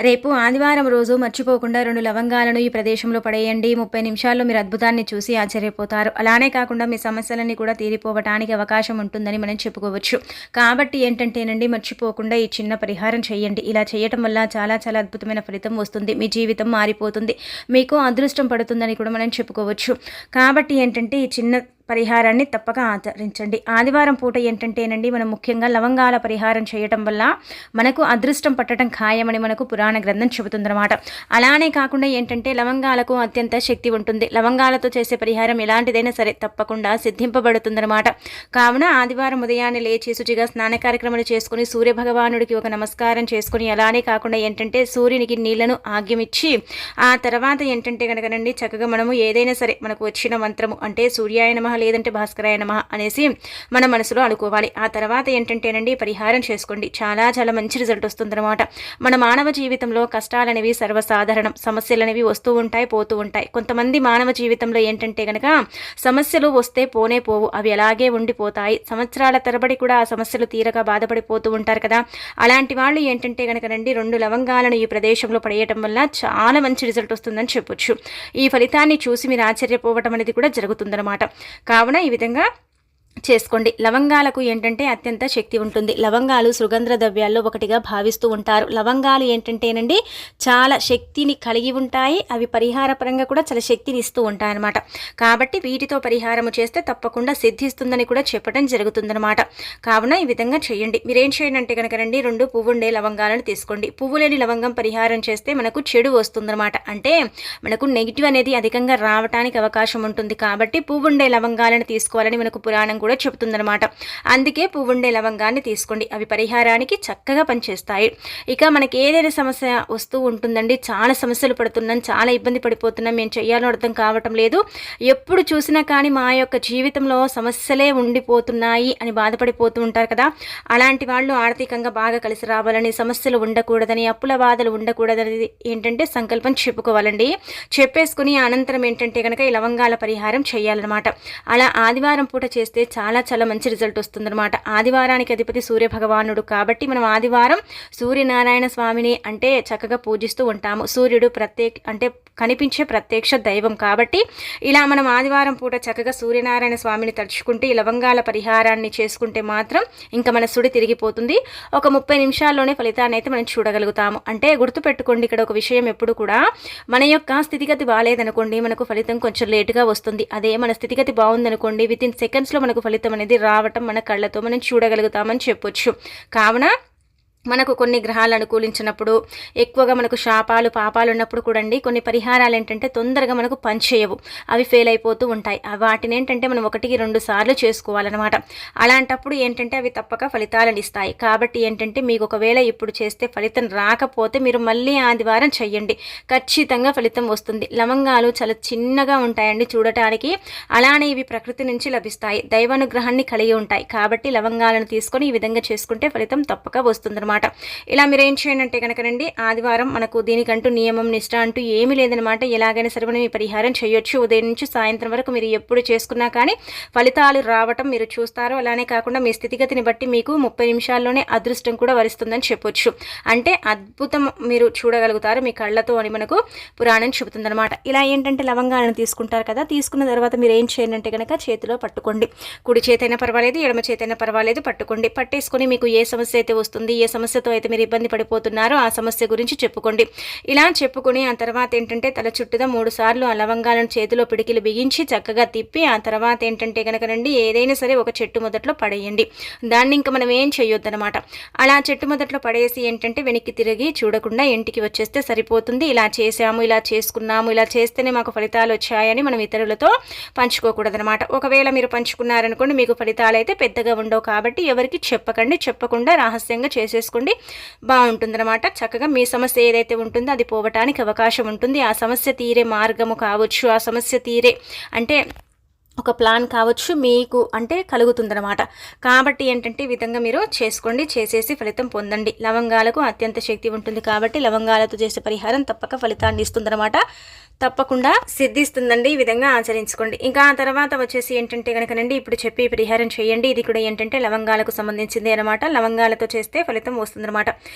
రేపు ఆదివారం రోజు మర్చిపోకుండా 2 లవంగాలను ఈ ప్రదేశంలో పడేయండి. 30 నిమిషాల్లో మీరు అద్భుతాన్ని చూసి ఆశ్చర్యపోతారు. అలానే కాకుండా మీ సమస్యలన్నీ కూడా తీరిపోవటానికి అవకాశం ఉంటుందని మనం చెప్పుకోవచ్చు. కాబట్టి ఏంటంటేనండి, మర్చిపోకుండా ఈ చిన్న పరిహారం చేయండి. ఇలా చేయటం వల్ల చాలా చాలా అద్భుతమైన ఫలితం వస్తుంది. మీ జీవితం మారిపోతుంది. మీకు అదృష్టం పడుతుందని కూడా మనం చెప్పుకోవచ్చు. కాబట్టి ఏంటంటే ఈ చిన్న పరిహారాన్ని తప్పక ఆచరించండి. ఆదివారం పూట ఏంటంటేనండి, మనం ముఖ్యంగా లవంగాల పరిహారం చేయటం వల్ల మనకు అదృష్టం పట్టడం ఖాయమని మనకు పురాణ గ్రంథం చెబుతుందన్నమాట. అలానే కాకుండా ఏంటంటే లవంగాలకు అత్యంత శక్తి ఉంటుంది. లవంగాలతో చేసే పరిహారం ఎలాంటిదైనా సరే తప్పకుండా సిద్ధింపబడుతుందన్నమాట. కావున ఆదివారం ఉదయాన్నే లేచి శుచిగా స్నాన కార్యక్రమాలు చేసుకుని సూర్యభగవానుడికి ఒక నమస్కారం చేసుకుని, అలానే కాకుండా ఏంటంటే సూర్యునికి నీళ్లను ఆగ్యమిచ్చి ఆ తర్వాత ఏంటంటే కనుకనండి చక్కగా మనము ఏదైనా సరే మనకు వచ్చిన మంత్రము అంటే సూర్యాయ నమః లేదంటే భాస్కరాయ నమః అనేసి మన మనసులో అనుకోవాలి. ఆ తర్వాత ఏంటంటేనండి పరిహారం చేసుకోండి. చాలా చాలా మంచి రిజల్ట్ వస్తుందన్నమాట. మన మానవ జీవితంలో కష్టాలనేవి సర్వసాధారణం. సమస్యలు అనేవి వస్తూ ఉంటాయి, పోతూ ఉంటాయి. కొంతమంది మానవ జీవితంలో ఏంటంటే కనుక సమస్యలు వస్తే పోనే పోవు, అవి అలాగే ఉండిపోతాయి. సంవత్సరాల తరబడి కూడా ఆ సమస్యలు తీరక బాధపడిపోతూ ఉంటారు కదా. అలాంటి వాళ్ళు ఏంటంటే కనుకనండి 2 లవంగాలను ఈ ప్రదేశంలో పడేయటం వల్ల చాలా మంచి రిజల్ట్ వస్తుందని చెప్పొచ్చు. ఈ ఫలితాన్ని చూసి మీరు ఆశ్చర్యపోవటం అనేది కూడా జరుగుతుందన్నమాట. కావున ఈ విధంగా చేసుకోండి. లవంగాలకు ఏంటంటే అత్యంత శక్తి ఉంటుంది. లవంగాలు సుగంధ ద్రవ్యాల్లో ఒకటిగా భావిస్తూ ఉంటారు. లవంగాలు ఏంటంటేనండి చాలా శక్తిని కలిగి ఉంటాయి. అవి పరిహార పరంగా కూడా చాలా శక్తిని ఇస్తూ ఉంటాయి అన్నమాట. కాబట్టి వీటితో పరిహారము చేస్తే తప్పకుండా సిద్ధిస్తుందని కూడా చెప్పడం జరుగుతుందన్నమాట. కావున ఈ విధంగా చేయండి. మీరేం చేయండి అంటే కనుకనండి 2 పువ్వుండే లవంగాలను తీసుకోండి. పువ్వు లేని లవంగం పరిహారం చేస్తే మనకు చెడు వస్తుందన్నమాట. అంటే మనకు నెగిటివ్ అనేది అధికంగా రావడానికి అవకాశం ఉంటుంది. కాబట్టి పువ్వుండే లవంగాలను తీసుకోవాలని మనకు పురాణం కూడా చెబుతుందన్నమాట. అందుకే పువ్వుండే లవంగాన్ని తీసుకోండి. అవి పరిహారానికి చక్కగా పనిచేస్తాయి. ఇక మనకి ఏదైనా సమస్య వస్తూ ఉంటుందండి, చాలా సమస్యలు పడుతున్నాం, చాలా ఇబ్బంది పడిపోతున్నాం, మేము చెయ్యాలో అర్థం కావటం లేదు, ఎప్పుడు చూసినా కానీ మా యొక్క జీవితంలో సమస్యలే ఉండిపోతున్నాయి అని బాధపడిపోతూ ఉంటారు కదా. అలాంటి వాళ్ళు ఆర్థికంగా బాగా కలిసి రావాలని, సమస్యలు ఉండకూడదని, అప్పుల బాధలు ఉండకూడదని ఏంటంటే సంకల్పం చెప్పుకోవాలండి. చెప్పేసుకుని అనంతరం ఏంటంటే కనుక ఈ లవంగాల పరిహారం చేయాలన్నమాట. అలా ఆదివారం పూట చేస్తే చాలా చాలా మంచి రిజల్ట్ వస్తుందన్నమాట. ఆదివారానికి అధిపతి సూర్య భగవానుడు కాబట్టి మనం ఆదివారం సూర్యనారాయణ స్వామిని అంటే చక్కగా పూజిస్తూ ఉంటాము. సూర్యుడు అంటే కనిపించే ప్రత్యక్ష దైవం కాబట్టి ఇలా మనం ఆదివారం పూట చక్కగా సూర్యనారాయణ స్వామిని తలుచుకుంటే ఈ లవంగాల పరిహారాన్ని చేసుకుంటే మాత్రం ఇంకా మన సుడి తిరిగిపోతుంది. ఒక 30 నిమిషాల్లోనే ఫలితాన్ని అయితే మనం చూడగలుగుతాము. అంటే గుర్తుపెట్టుకోండి, ఇక్కడ ఒక విషయం ఎప్పుడు కూడా మన యొక్క స్థితిగతి బాగాలేదనుకోండి మనకు ఫలితం కొంచెం లేటుగా వస్తుంది. అదే మన స్థితిగతి బాగుందనుకోండి వితిన్ సెకండ్స్లో మనకు ఫలితం అనేది రావటం మన కళ్ళతో మనం చూడగలుగుతామని చెప్పొచ్చు. కావున మనకు కొన్ని గ్రహాలు అనుకూలించినప్పుడు, ఎక్కువగా మనకు శాపాలు పాపాలు ఉన్నప్పుడు కూడా కొన్ని పరిహారాలు ఏంటంటే తొందరగా మనకు పనిచేయవు, అవి ఫెయిల్ అయిపోతూ ఉంటాయి. వాటిని ఏంటంటే మనం 1-2 సార్లు చేసుకోవాలన్నమాట. అలాంటప్పుడు ఏంటంటే అవి తప్పక ఫలితాలను ఇస్తాయి. కాబట్టి ఏంటంటే మీకు ఒకవేళ ఇప్పుడు చేస్తే ఫలితం రాకపోతే మీరు మళ్ళీ ఆదివారం చెయ్యండి, ఖచ్చితంగా ఫలితం వస్తుంది. లవంగాలు చాలా చిన్నగా ఉంటాయండి చూడటానికి. అలానే ఇవి ప్రకృతి నుంచి లభిస్తాయి, దైవానుగ్రహాన్ని కలిగి ఉంటాయి. కాబట్టి లవంగాలను తీసుకొని ఈ విధంగా చేసుకుంటే ఫలితం తప్పక వస్తుంది. ఇలా మీరు ఏం చేయండి అంటే కనుకనండి ఆదివారం మనకు దీనికంటూ నియమం నిష్ట అంటూ ఏమీ లేదనమాట. ఎలాగైనా సరే మనం ఈ పరిహారం చేయొచ్చు. ఉదయం నుంచి సాయంత్రం వరకు మీరు ఎప్పుడు చేసుకున్నా కానీ ఫలితాలు రావటం మీరు చూస్తారు. అలానే కాకుండా మీ స్థితిగతిని బట్టి మీకు 30 నిమిషాల్లోనే అదృష్టం కూడా వరిస్తుందని చెప్పొచ్చు. అంటే అద్భుతం మీరు చూడగలుగుతారు మీ కళ్ళతో అని మనకు పురాణం చెబుతుందనమాట. ఇలా ఏంటంటే లవంగాలను తీసుకుంటారు కదా, తీసుకున్న తర్వాత మీరు ఏం చేయండి అంటే కనుక చేతిలో పట్టుకోండి. కుడి చేతైనా పర్వాలేదు, ఎడమ చేతైనా పర్వాలేదు, పట్టుకోండి. పట్టేసుకొని మీకు ఏ సమస్య అయితే వస్తుంది, ఏ సమస్యతో అయితే మీరు ఇబ్బంది పడిపోతున్నారో ఆ సమస్య గురించి చెప్పుకోండి. ఇలా చెప్పుకొని ఆ తర్వాత ఏంటంటే తల చుట్టూదా 3 సార్లు ఆ లవంగాలను చేతిలో పిడికిలు బిగించి చక్కగా తిప్పి ఆ తర్వాత ఏంటంటే కనుకనండి ఏదైనా సరే ఒక చెట్టు మొదట్లో పడేయండి. దాన్ని ఇంకా మనం ఏం చేయొద్దనమాట. అలా చెట్టు మొదట్లో పడేసి ఏంటంటే వెనక్కి తిరిగి చూడకుండా ఇంటికి వచ్చేస్తే సరిపోతుంది. ఇలా చేసాము, ఇలా చేసుకున్నాము, ఇలా చేస్తేనే మాకు ఫలితాలు వచ్చాయని మనం ఇతరులతో పంచుకోకూడదనమాట. ఒకవేళ మీరు పంచుకున్నారనుకోండి మీకు ఫలితాలు అయితే పెద్దగా ఉండవు. కాబట్టి ఎవరికి చెప్పకండి, చెప్పకుండా రహస్యంగా చేసేసుకోండి, బాగుంటుందన్నమాట. చక్కగా మీ సమస్య ఏదైతే ఉంటుందో అది పోవటానికి అవకాశం ఉంటుంది. ఆ సమస్య తీరే మార్గము కావచ్చు, ఆ సమస్య తీరే అంటే ఒక ప్లాన్ కావచ్చు మీకు అంటే కలుగుతుందన్నమాట. కాబట్టి ఏంటంటే ఈ విధంగా మీరు చేసుకోండి, చేసేసి ఫలితం పొందండి. లవంగాలకు అత్యంత శక్తి ఉంటుంది కాబట్టి లవంగాలతో చేసే పరిహారం తప్పక ఫలితాన్ని ఇస్తుందన్నమాట. తప్పకుండా సిద్ధిస్తుందండి. ఈ విధంగా ఆచరించుకోండి. ఇంకా ఆ తర్వాత వచ్చేసి ఏంటంటే కనుకనండి ఇప్పుడు చెప్పి పరిహారం చేయండి. ఇది కూడా ఏంటంటే లవంగాలకు సంబంధించింది అనమాట. లవంగాలతో చేస్తే ఫలితం వస్తుందన్నమాట.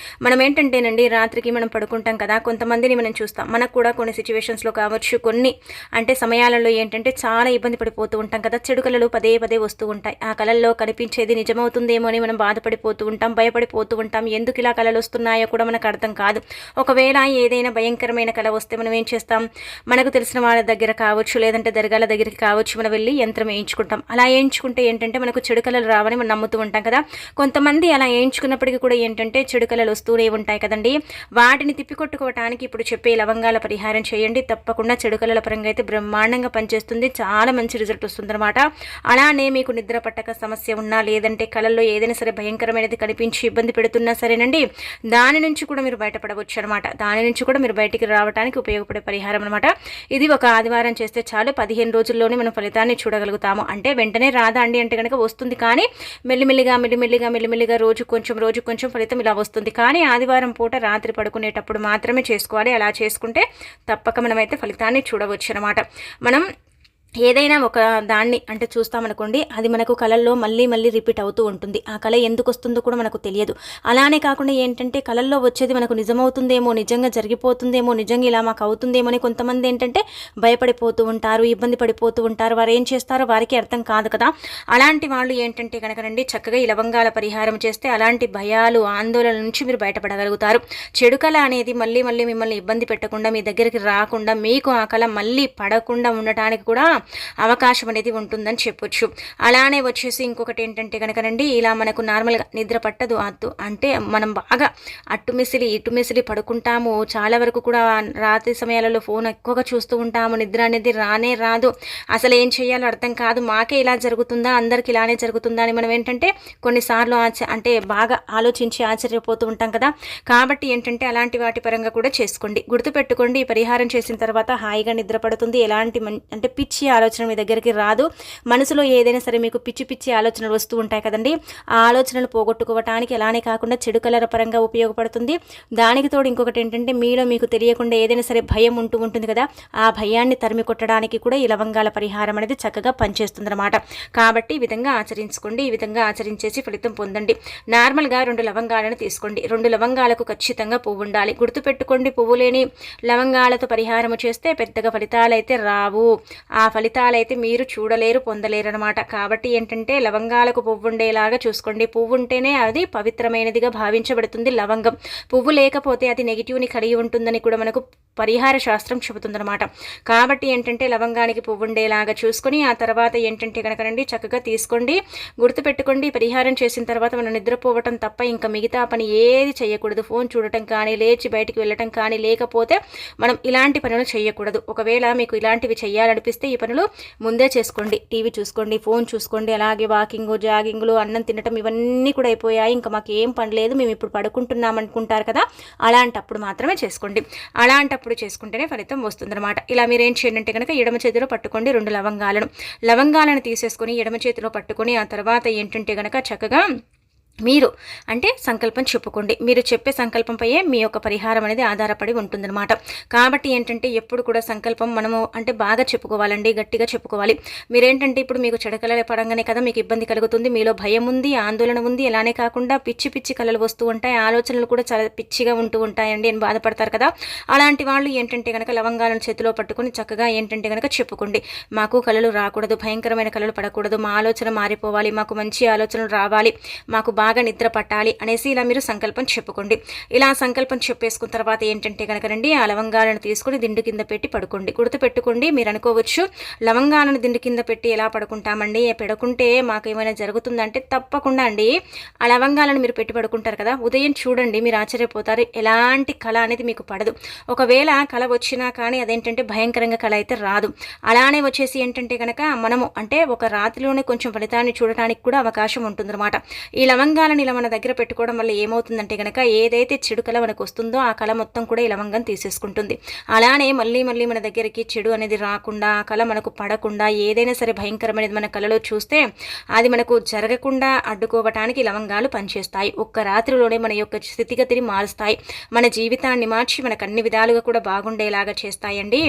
మనం ఏంటంటేనండి రాత్రికి మనం పడుకుంటాం కదా, కొంతమందిని మనం చూస్తాం. మనకు కూడా కొన్ని సిచ్యువేషన్స్లో కావచ్చు, కొన్ని అంటే సమయాలలో ఏంటంటే చాలా ఇబ్బంది పడిపోతూ ఉంటాం కదా, చెడు కళలు పదే పదే వస్తూ ఉంటాయి. ఆ కళల్లో కనిపించేది నిజమవుతుందేమో అని మనం బాధపడిపోతూ ఉంటాం, భయపడిపోతూ ఉంటాం. ఎందుకు ఇలా కళలు వస్తున్నాయో కూడా మనకు అర్థం కాదు. ఒకవేళ ఏదైనా భయంకరమైన కళ వస్తే మనం ఏం చేస్తాం, మనకు తెలిసిన వాళ్ళ దగ్గర కావచ్చు, లేదంటే దర్గాల దగ్గరికి కావచ్చు, మనం వెళ్ళి యంత్రం వేయించుకుంటాం. అలా వేయించుకుంటే ఏంటంటే మనకు చెడు కళలు రావని మనం నమ్ముతూ ఉంటాం కదా. కొంతమంది అలా వేయించుకున్నప్పటికీ కూడా ఏంటంటే చెడు కళలు వస్తూనే ఉంటాయి కదండి. వాటిని తిప్పికొట్టుకోవడానికి ఇప్పుడు చెప్పే లవంగాల పరిహారం చేయండి. తప్పకుండా చెడు కళల పరంగా అయితే బ్రహ్మాండంగా పనిచేస్తుంది, చాలా మంచి రిజల్ట్ వస్తుందన్నమాట. అలానే మీకు నిద్ర పట్టక సమస్య ఉన్నా, లేదంటే కళల్లో ఏదైనా సరే భయంకరమైనది కనిపించి ఇబ్బంది పెడుతున్నా సరేనండి, దాని నుంచి కూడా మీరు బయటపడవచ్చు అనమాట. దాని నుంచి కూడా మీరు బయటికి రావడానికి ఉపయోగపడే పరిహారం అనమాట. ఇది ఒక ఆదివారం చేస్తే చాలు, 15 రోజుల్లోనే మనం ఫలితాన్ని చూడగలుగుతాము. అంటే వెంటనే రాదా అండి అంటే కనుక వస్తుంది, కానీ మెల్లిమెల్లిగా రోజు కొంచెం ఫలితం ఇలా వస్తుంది. కానీ ఆదివారం పూట రాత్రి పడుకునేటప్పుడు మాత్రమే చేసుకోవాలి. అలా చేసుకుంటే తప్పక మనమైతే ఫలితాన్ని చూడవచ్చు అనమాట. మనం ఏదైనా ఒక దాన్ని అంటే చూస్తామనుకోండి, అది మనకు కళల్లో మళ్ళీ రిపీట్ అవుతూ ఉంటుంది. ఆ కళ ఎందుకు వస్తుందో కూడా మనకు తెలియదు. అలానే కాకుండా ఏంటంటే కళల్లో వచ్చేది మనకు నిజమవుతుందేమో, నిజంగా జరిగిపోతుందేమో, నిజంగా ఇలా మాకు అవుతుందేమో అని కొంతమంది ఏంటంటే భయపడిపోతూ ఉంటారు, ఇబ్బంది పడిపోతూ ఉంటారు. వారు ఏం చేస్తారో వారికి అర్థం కాదు కదా. అలాంటి వాళ్ళు ఏంటంటే కనుకనండి చక్కగా ఈ లవంగాల పరిహారం చేస్తే అలాంటి భయాలు, ఆందోళన నుంచి మీరు బయటపడగలుగుతారు. చెడు కళ అనేది మళ్ళీ మిమ్మల్ని ఇబ్బంది పెట్టకుండా, మీ దగ్గరికి రాకుండా, మీకు ఆ కళ మళ్ళీ పడకుండా ఉండటానికి కూడా అవకాశం అనేది ఉంటుందని చెప్పొచ్చు. అలానే వచ్చేసి ఇంకొకటి ఏంటంటే కనుకనండి, ఇలా మనకు నార్మల్గా నిద్ర పట్టదు అంటే మనం బాగా ఇటుమిసిలి పడుకుంటాము. చాలా వరకు కూడా రాత్రి సమయాలలో ఫోన్ ఎక్కువగా చూస్తూ ఉంటాము. నిద్ర అనేది రానే రాదు. అసలు ఏం చేయాలో అర్థం కాదు. మాకే ఇలా జరుగుతుందా, అందరికి ఇలానే జరుగుతుందా అని మనం ఏంటంటే కొన్నిసార్లు అంటే బాగా ఆలోచించి ఆశ్చర్యపోతూ ఉంటాం కదా. కాబట్టి ఏంటంటే అలాంటి వాటి పరంగా కూడా చేసుకోండి. గుర్తుపెట్టుకోండి, ఈ పరిహారం చేసిన తర్వాత హాయిగా నిద్ర పడుతుంది. ఎలాంటి అంటే పిచ్చి ఆలోచన మీ దగ్గరికి రాదు. మనసులో ఏదైనా సరే మీకు పిచ్చి ఆలోచనలు వస్తూ ఉంటాయి కదండి, ఆ ఆలోచనలు పోగొట్టుకోవటానికి అలానే కాకుండా చెడు కలర్ పరంగా ఉపయోగపడుతుంది. దానికి తోడు ఇంకొకటి ఏంటంటే మీలో మీకు తెలియకుండా ఏదైనా సరే భయం ఉంటుంది కదా, ఆ భయాన్ని తరిమి కొట్టడానికి కూడా ఈ లవంగాల పరిహారం అనేది చక్కగా పనిచేస్తుంది అనమాట. కాబట్టి ఈ విధంగా ఆచరించుకోండి. ఈ విధంగా ఆచరించేసి ఫలితం పొందండి. నార్మల్గా 2 లవంగాలను తీసుకోండి. 2 లవంగాలకు ఖచ్చితంగా పువ్వు ఉండాలి. గుర్తుపెట్టుకోండి, పువ్వు లేని లవంగాలతో పరిహారము చేస్తే పెద్దగా ఫలితాలు అయితే రావు. ఆ ఫలితాలైతే మీరు చూడలేరు, పొందలేరు అనమాట. కాబట్టి ఏంటంటే లవంగాలకు పువ్వు ఉండేలాగా చూసుకోండి. పువ్వు ఉంటేనే అది పవిత్రమైనదిగా భావించబడుతుంది లవంగం. పువ్వు లేకపోతే అది నెగిటివ్ని కలిగి ఉంటుందని కూడా మనకు పరిహార శాస్త్రం చెబుతుందన్నమాట. కాబట్టి ఏంటంటే లవంగానికి పువ్వు ఉండేలాగా చూసుకొని ఆ తర్వాత ఏంటంటే కనుకనండి చక్కగా తీసుకోండి. గుర్తుపెట్టుకోండి, పరిహారం చేసిన తర్వాత మనం నిద్రపోవటం తప్ప ఇంకా మిగతా పని ఏది చేయకూడదు. ఫోన్ చూడటం కానీ, లేచి బయటికి వెళ్ళటం కానీ, లేకపోతే మనం ఇలాంటి పనులు చేయకూడదు. ఒకవేళ మీకు ఇలాంటివి చేయాలనిపిస్తే ఈ పనులు ముందే చేసుకోండి. టీవీ చూసుకోండి, ఫోన్ చూసుకోండి, అలాగే వాకింగ్, జాగింగ్లు, అన్నం తినటం ఇవన్నీ కూడా అయిపోయాయి, ఇంకా మాకు ఏం పని లేదు, మేము ఇప్పుడు పడుకుంటున్నాం అనుకుంటారు కదా, అలాంటప్పుడు మాత్రమే చేసుకోండి. అలాంటప్పుడు చేసుకుంటేనే ఫలితం వస్తుందన్నమాట. ఇలా మీరేం చేయండి అంటే కనుక ఎడమ చేతిలో పట్టుకోండి 2 లవంగాలను తీసేసుకొని ఎడమ చేతిలో పట్టుకొని ఆ తర్వాత ఏంటంటే కనుక చక్కగా మీరు అంటే సంకల్పం చెప్పుకోండి. మీరు చెప్పే సంకల్పంపైయే మీ యొక్క పరిహారం అనేది ఆధారపడి ఉంటుందన్నమాట. కాబట్టి ఏంటంటే ఎప్పుడు కూడా సంకల్పం మనము అంటే బాగా చెప్పుకోవాలండి, గట్టిగా చెప్పుకోవాలి. మీరేంటంటే ఇప్పుడు మీకు చెడకల పడంగానే కదా మీకు ఇబ్బంది కలుగుతుంది, మీలో భయం ఉంది, ఆందోళన ఉంది. అలానే కాకుండా పిచ్చి కళలు వస్తూ ఉంటాయి, ఆలోచనలు కూడా చాలా పిచ్చిగా ఉంటూ ఉంటాయండి అని బాధపడతారు కదా. అలాంటి వాళ్ళు ఏంటంటే కనుక లవంగాలను చేతిలో పట్టుకొని చక్కగా ఏంటంటే కనుక చెప్పుకోండి, మాకు కళలు రాకూడదు, భయంకరమైన కళలు పడకూడదు, మా ఆలోచన మారిపోవాలి, మాకు మంచి ఆలోచనలు రావాలి, మాకు బాగా నిద్ర పట్టాలి అనేసి ఇలా మీరు సంకల్పం చెప్పుకోండి. ఇలా సంకల్పం చెప్పేసుకున్న తర్వాత ఏంటంటే కనుకనండి ఆ లవంగాలను తీసుకుని దిండు కింద పెట్టి పడుకోండి. గుర్తుపెట్టుకోండి, మీరు అనుకోవచ్చు లవంగాలను దిండు కింద పెట్టి ఎలా పడుకుంటామండి, పెడుకుంటే మాకు ఏమైనా జరుగుతుందంటే తప్పకుండా అండి. ఆ లవంగాలను మీరు పెట్టి పడుకుంటారు కదా, ఉదయం చూడండి మీరు ఆశ్చర్యపోతారు, ఎలాంటి కళ అనేది మీకు పడదు. ఒకవేళ కళ వచ్చినా కానీ అదేంటంటే భయంకరంగా కళ అయితే రాదు. అలానే వచ్చేసి ఏంటంటే కనుక మనము అంటే ఒక రాత్రిలోనే కొంచెం ఫలితాన్ని చూడటానికి కూడా అవకాశం ఉంటుందన్నమాట. ఈ లవంగా లవంగాలను ఇలా మన దగ్గర పెట్టుకోవడం వల్ల ఏమవుతుందంటే కనుక ఏదైతే చెడు కళ మనకు వస్తుందో ఆ కళ మొత్తం కూడా ఈ లవంగం తీసేసుకుంటుంది. అలానే మళ్ళీ మళ్ళీ మన దగ్గరికి చెడు అనేది రాకుండా, ఆ కళ మనకు పడకుండా, ఏదైనా సరే భయంకరమైనది మన కళలో చూస్తే అది మనకు జరగకుండా అడ్డుకోవటానికి లవంగాలు పనిచేస్తాయి. ఒక్క రాత్రిలోనే మన యొక్క స్థితిగతిని మారుస్తాయి, మన జీవితాన్ని మార్చి మనకు అన్ని విధాలుగా కూడా బాగుండేలాగా చేస్తాయండి.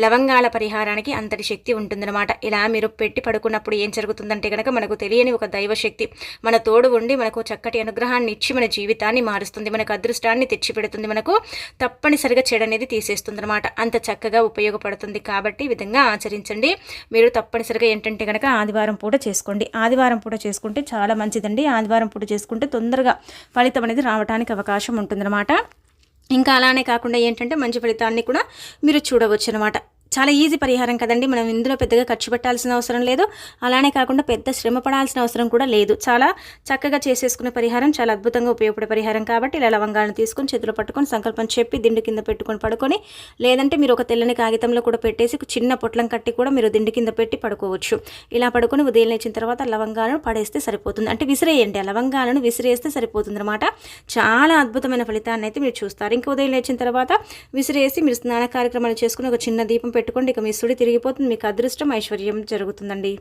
లవంగాల పరిహారానికి అంతటి శక్తి ఉంటుందన్నమాట. ఇలా మీరు పెట్టి పడుకున్నప్పుడు ఏం జరుగుతుందంటే కనుక మనకు తెలియని ఒక దైవశక్తి మన తోడు ఉండి మనకు చక్కటి అనుగ్రహాన్ని ఇచ్చి మన జీవితాన్ని మారుస్తుంది, మనకు అదృష్టాన్ని తెచ్చిపెడుతుంది, మనకు తప్పనిసరిగా చెడు అనేది తీసేస్తుంది అనమాట. అంత చక్కగా ఉపయోగపడుతుంది. కాబట్టి ఈ విధంగా ఆచరించండి. మీరు తప్పనిసరిగా ఏంటంటే కనుక ఆదివారం పూట చేసుకోండి. ఆదివారం పూట చేసుకుంటే చాలా మంచిదండి. ఆదివారం పూట చేసుకుంటే తొందరగా ఫలితం అనేది రావడానికి అవకాశం ఉంటుందన్నమాట. ఇంకా అలానే కాకుండా ఏంటంటే మంచి ఫలితాన్ని కూడా మీరు చూడవచ్చు అనమాట. చాలా ఈజీ పరిహారం కదండి. మనం ఇందులో పెద్దగా ఖర్చు పెట్టాల్సిన అవసరం లేదు, అలానే కాకుండా పెద్ద శ్రమ పడాల్సిన అవసరం కూడా లేదు. చాలా చక్కగా చేసేసుకునే పరిహారం, చాలా అద్భుతంగా ఉపయోగపడే పరిహారం. కాబట్టి ఇలా లవంగాలను తీసుకొని చేతిలో పట్టుకొని సంకల్పం చెప్పి దిండు కింద పెట్టుకొని పడుకొని, లేదంటే మీరు ఒక తెల్లని కాగితంలో కూడా పెట్టేసి చిన్న పొట్లం కట్టి కూడా మీరు దిండు కింద పెట్టి పడుకోవచ్చు. ఇలా పడుకొని ఉదయం లేచిన తర్వాత లవంగాలను పడేస్తే సరిపోతుంది, అంటే విసిరేయండి. ఆ లవంగాలను విసిరేస్తే సరిపోతుంది అనమాట. చాలా అద్భుతమైన ఫలితాన్ని అయితే మీరు చూస్తారు. ఇంకా ఉదయం లేచిన తర్వాత విసిరేసి మీరు స్నాన కార్యక్రమాలు చేసుకుని ఒక చిన్న దీపం పెట్టుకోండి. ఇక మీ సుడి తిరిగిపోతుంది, మీకు అదృష్టం ఐశ్వర్యం జరుగుతుందండి.